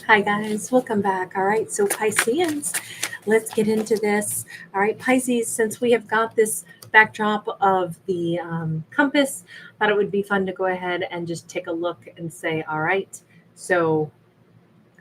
Hi guys, welcome back. All right, so Pisceans, let's get into this. All right, Pisces, since we have got this backdrop of the compass, thought it would be fun to go ahead and just take a look and say, all right, so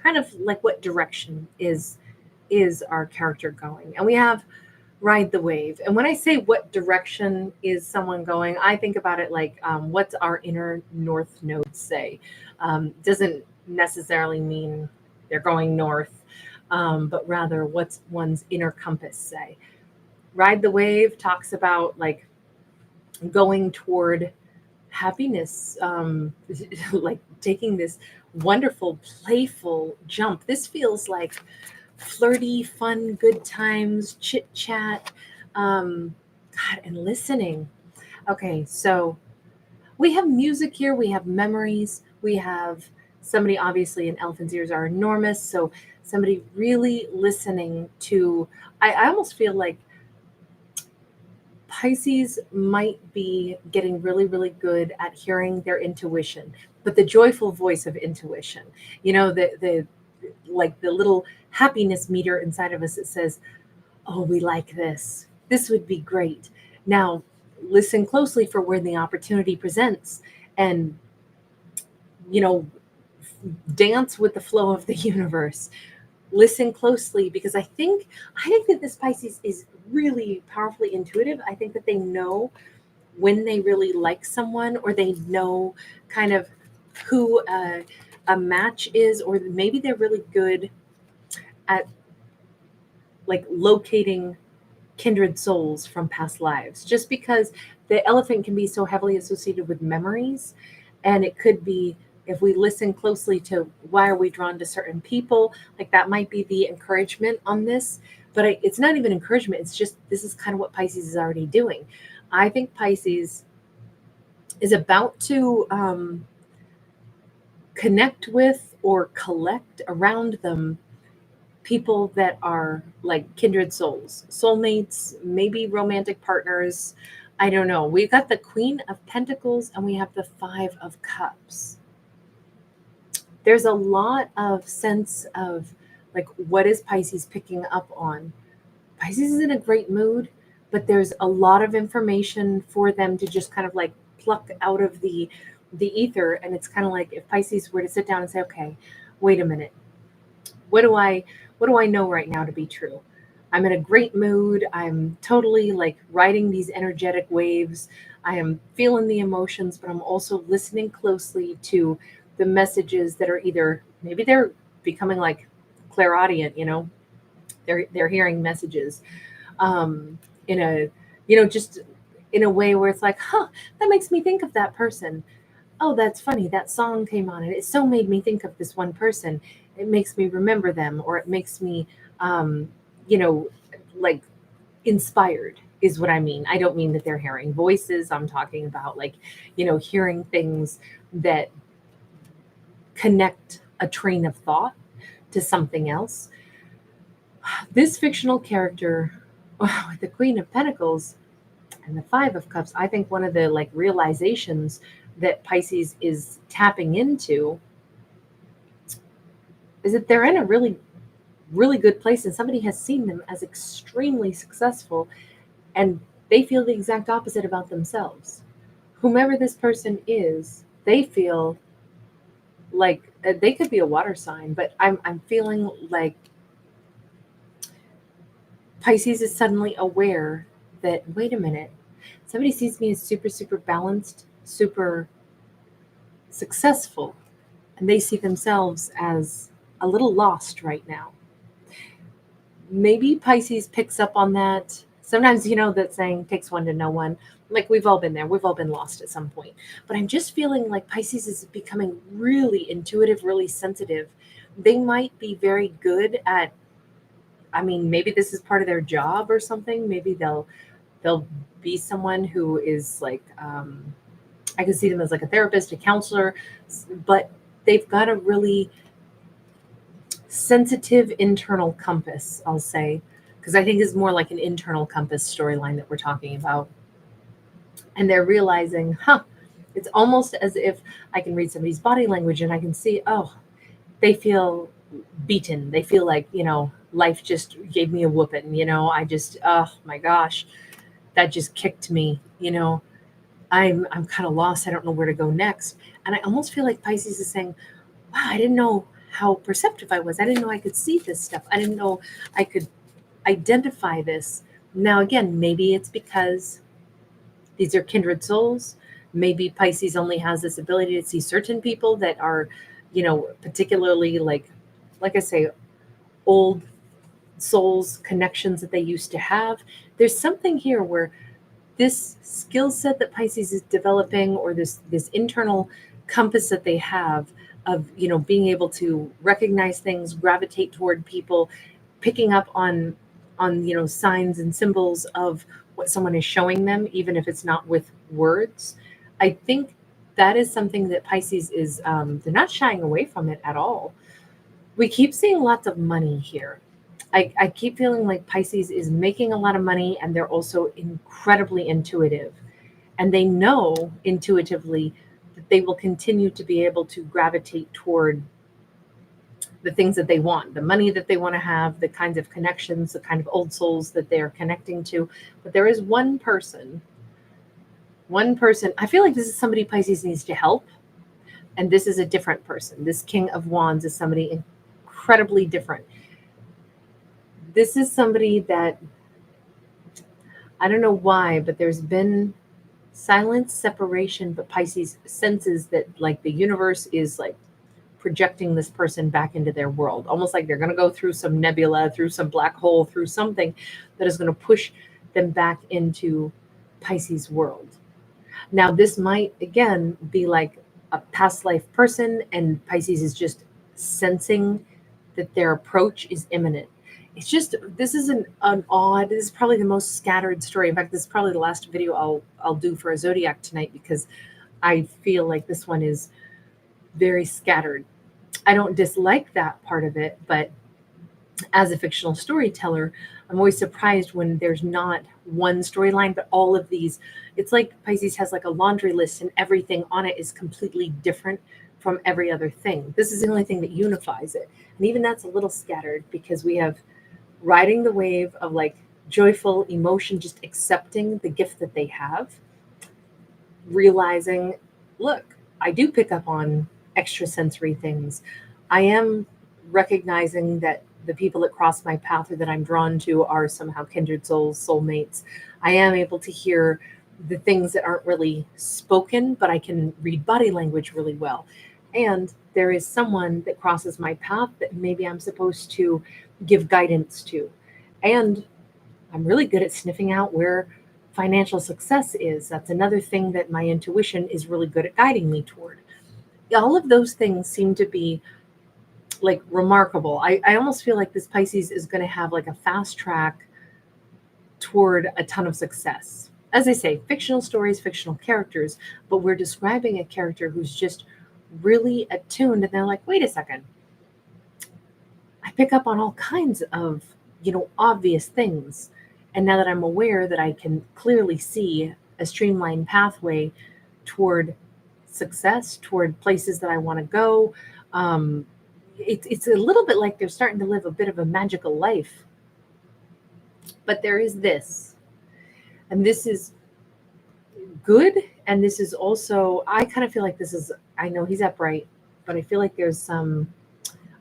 kind of like what direction is our character going? And we have ride the wave. And when I say what direction is someone going, I think about it like what's our inner north node say. Doesn't necessarily mean they're going north, but rather what's one's inner compass say. Ride the wave talks about like going toward happiness, like taking this wonderful, playful jump. This feels like flirty, fun, good times, chit chat, God, and listening. Okay, so we have music here, we have memories, we have somebody obviously, and elephant's ears are enormous. So somebody really listening to, I almost feel like Pisces might be getting really, really good at hearing their intuition, but the joyful voice of intuition, the like the little happiness meter inside of us that says, oh, we like this. This would be great. Now, listen closely for where the opportunity presents and, you know, dance with the flow of the universe. Listen closely because I think that this Pisces is really powerfully intuitive. I think that they know when they really like someone, or they know kind of who a match is, or maybe they're really good at like locating kindred souls from past lives, just because the elephant can be so heavily associated with memories. And it could be, if we listen closely to why are we drawn to certain people, like that might be the encouragement on this. But it's not even encouragement, it's just this is kind of what Pisces is already doing. I think Pisces is about to connect with or collect around them people that are like kindred souls, soulmates, maybe romantic partners. I don't know. We've got the Queen of Pentacles and we have the Five of Cups. There's a lot of sense of like, what is Pisces picking up on? Pisces is in a great mood, but there's a lot of information for them to just kind of like pluck out of the ether. And it's kind of like if Pisces were to sit down and say, okay, wait a minute, what do I what do I know right now to be true? I'm in a great mood. I'm totally like riding these energetic waves. I am feeling the emotions, but I'm also listening closely to the messages that are either, maybe they're becoming like clairaudient, they're hearing messages in a, just in a way where it's like, huh, that makes me think of that person. Oh, that's funny. That song came on and it so made me think of this one person. It makes me remember them, or it makes me, um, you know, like inspired is what I mean. I don't mean that they're hearing voices. I'm talking about like, hearing things that connect a train of thought to something else. This fictional character with the Queen of Pentacles and the Five of Cups, I think one of the like realizations that Pisces is tapping into is that they're in a really, really good place, and somebody has seen them as extremely successful, and they feel the exact opposite about themselves. Whomever this person is, they feel like they could be a water sign, but I'm feeling like Pisces is suddenly aware that, wait a minute, somebody sees me as super, super balanced, super successful, and they see themselves as a little lost right now. Maybe Pisces picks up on that. Sometimes, that saying takes one to know one. Like we've all been there. We've all been lost at some point. But I'm just feeling like Pisces is becoming really intuitive, really sensitive. They might be very good at, I mean, maybe this is part of their job or something. Maybe they'll be someone who is like, I can see them as like a therapist, a counselor, but they've got a really sensitive internal compass, I'll say, because I think it's more like an internal compass storyline that we're talking about. And they're realizing, it's almost as if I can read somebody's body language and I can see, oh, they feel beaten. They feel like, life just gave me a whooping. I just, oh my gosh, that just kicked me. I'm kind of lost. I don't know where to go next. And I almost feel like Pisces is saying, wow, I didn't know how perceptive I was. I didn't know I could see this stuff. I didn't know I could identify this. Now, again, maybe it's because these are kindred souls. Maybe Pisces only has this ability to see certain people that are, particularly like I say, old souls, connections that they used to have. There's something here where this skill set that Pisces is developing, or this internal compass that they have of being able to recognize things, gravitate toward people, picking up on signs and symbols of what someone is showing them, even if it's not with words. I think that is something that Pisces is, they're not shying away from it at all. We keep seeing lots of money here. I keep feeling like Pisces is making a lot of money, and they're also incredibly intuitive. And they know intuitively that they will continue to be able to gravitate toward the things that they want, the money that they want to have, the kinds of connections, the kind of old souls that they're connecting to. But there is one person, I feel like this is somebody Pisces needs to help. And this is a different person. This King of Wands is somebody incredibly different. This is somebody that, I don't know why, but there's been silence, separation, but Pisces senses that like the universe is like projecting this person back into their world, almost like they're going to go through some nebula, through some black hole, through something that is going to push them back into Pisces world. Now, this might, again, be like a past life person, and Pisces is just sensing that their approach is imminent. It's just, this is an odd, this is probably the most scattered story. In fact, this is probably the last video I'll do for a zodiac tonight, because I feel like this one is very scattered. I don't dislike that part of it, but as a fictional storyteller, I'm always surprised when there's not one storyline, but all of these. It's like Pisces has like a laundry list, and everything on it is completely different from every other thing. This is the only thing that unifies it. And even that's a little scattered, because we have riding the wave of like joyful emotion, just accepting the gift that they have, realizing, look, I do pick up on extrasensory things. I am recognizing that the people that cross my path or that I'm drawn to are somehow kindred souls, soulmates. I am able to hear the things that aren't really spoken, but I can read body language really well. And there is someone that crosses my path that maybe I'm supposed to give guidance to. And I'm really good at sniffing out where financial success is. That's another thing that my intuition is really good at guiding me toward. All of those things seem to be like remarkable. I almost feel like this Pisces is going to have like a fast track toward a ton of success. As I say, fictional stories, fictional characters, but we're describing a character who's just really attuned, and they're like, wait a second, I pick up on all kinds of, obvious things. And now that I'm aware that I can clearly see a streamlined pathway toward success, toward places that I want to go, it's a little bit like they're starting to live a bit of a magical life. But there is this, and this is good. And this is also, I kind of feel like this is, I know he's upright, but I feel like there's some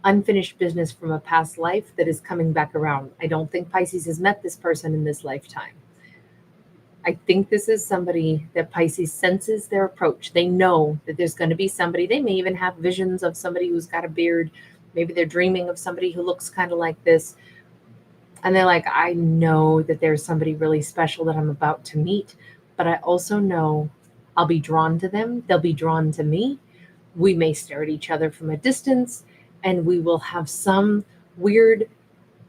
unfinished business from a past life that is coming back around. I don't think Pisces has met this person in this lifetime. I think this is somebody that Pisces senses their approach. They know that there's going to be somebody. They may even have visions of somebody who's got a beard. Maybe they're dreaming of somebody who looks kind of like this. And they're like, I know that there's somebody really special that I'm about to meet, but I also know I'll be drawn to them. They'll be drawn to me. We may stare at each other from a distance, and we will have some weird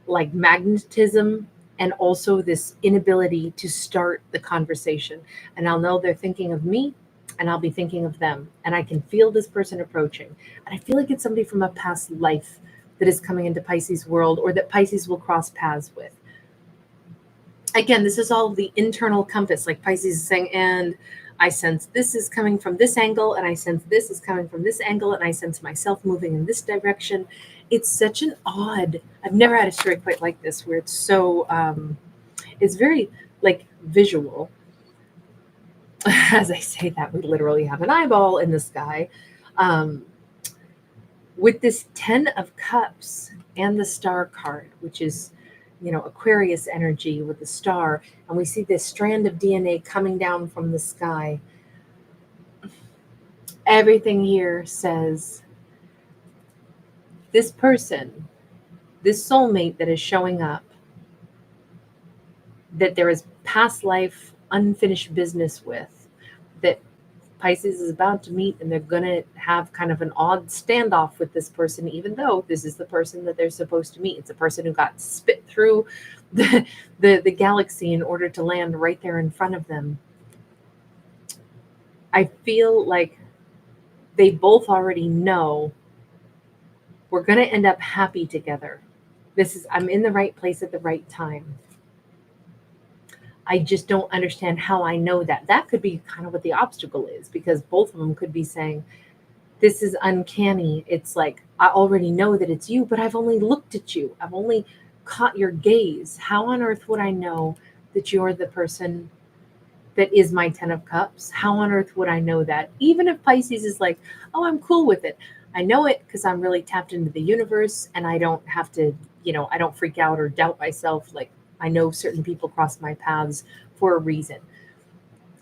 like magnetism, and also this inability to start the conversation. And I'll know they're thinking of me, and I'll be thinking of them. And I can feel this person approaching. And I feel like it's somebody from a past life that is coming into Pisces world, or that Pisces will cross paths with. Again, this is all the internal compass, like Pisces is saying, and I sense this is coming from this angle, and I sense this is coming from this angle, and I sense myself moving in this direction. It's such an odd, I've never had a story quite like this where it's so, it's very like visual. As I say that, we literally have an eyeball in the sky. Um, with this 10 of Cups and the Star card, which is, Aquarius energy with the star, and we see this strand of DNA coming down from the sky. Everything here says this person, this soulmate that is showing up, that there is past life unfinished business with, that Pisces is about to meet, and they're going to have kind of an odd standoff with this person, even though this is the person that they're supposed to meet. It's a person who got spit through the galaxy in order to land right there in front of them. I feel like they both already know we're going to end up happy together. I'm in the right place at the right time. I just don't understand how I know that. That could be kind of what the obstacle is, because both of them could be saying, this is uncanny. It's like, I already know that it's you, but I've only looked at you. I've only caught your gaze. How on earth would I know that you're the person that is my 10 of Cups? How on earth would I know that? Even if Pisces is like, oh, I'm cool with it. I know it because I'm really tapped into the universe, and I don't have to, I don't freak out or doubt myself. Like, I know certain people cross my paths for a reason.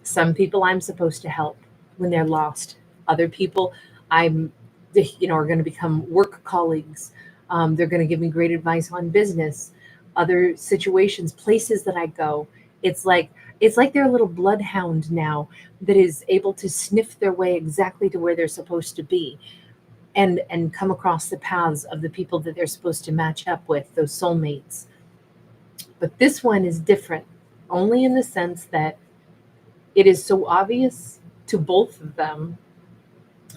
Some people I'm supposed to help when they're lost. Other people I'm, are going to become work colleagues. They're going to give me great advice on business. Other situations, places that I go, it's like they're a little bloodhound now that is able to sniff their way exactly to where they're supposed to be, and come across the paths of the people that they're supposed to match up with, those soulmates. But this one is different, only in the sense that it is so obvious to both of them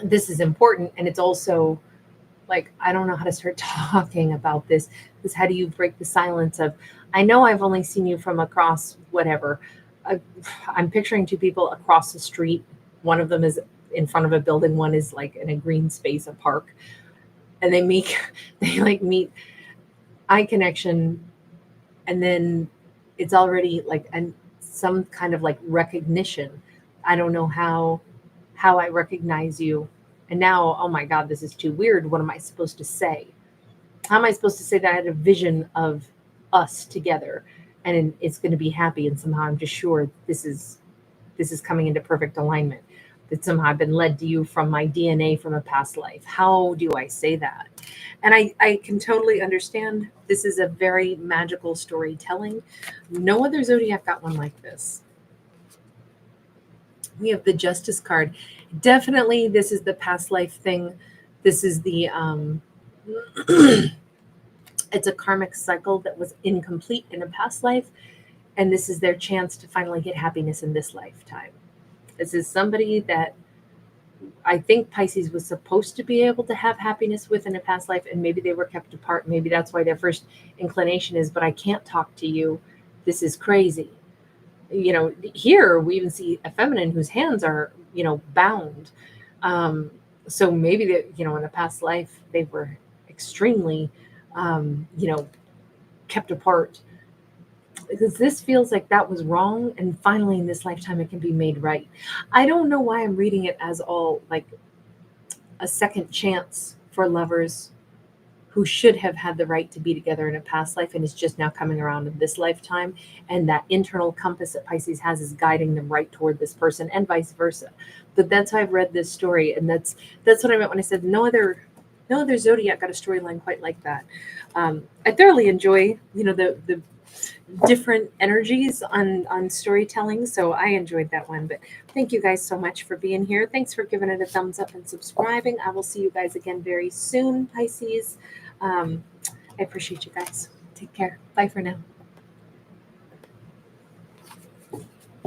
this is important. And it's also like, I don't know how to start talking about this, because how do you break the silence of, I know I've only seen you from across whatever. I'm picturing two people across the street. One of them is in front of a building. One is like in a green space, a park. And they meet eye connection. And then it's already like some kind of like recognition. I don't know how I recognize you. And now, oh my God, this is too weird. What am I supposed to say? How am I supposed to say that I had a vision of us together and it's going to be happy? And somehow I'm just sure this is coming into perfect alignment. That somehow I've been led to you from my DNA from a past life. How do I say that? And I can totally understand. This is a very magical storytelling. No other zodiac got one like this. We have the Justice card. Definitely, this is the past life thing. This is the, it's a karmic cycle that was incomplete in a past life. And this is their chance to finally get happiness in this lifetime. This is somebody that I think Pisces was supposed to be able to have happiness with in a past life, and maybe they were kept apart. Maybe that's why their first inclination is, but I can't talk to you. This is crazy. Here we even see a feminine whose hands are, bound. So maybe that, in a past life, they were extremely, kept apart. Because this feels like that was wrong, and finally in this lifetime it can be made right. I don't know why I'm reading it as all like a second chance for lovers who should have had the right to be together in a past life, and is just now coming around in this lifetime, and that internal compass that Pisces has is guiding them right toward this person, and vice versa. But that's how I've read this story, and that's what I meant when I said no other zodiac got a storyline quite like that. I thoroughly enjoy the different energies on storytelling, so I enjoyed that one. But thank you guys so much for being here. Thanks for giving it a thumbs up and subscribing. I will see you guys again very soon, Pisces. I appreciate you guys. Take care. Bye for now.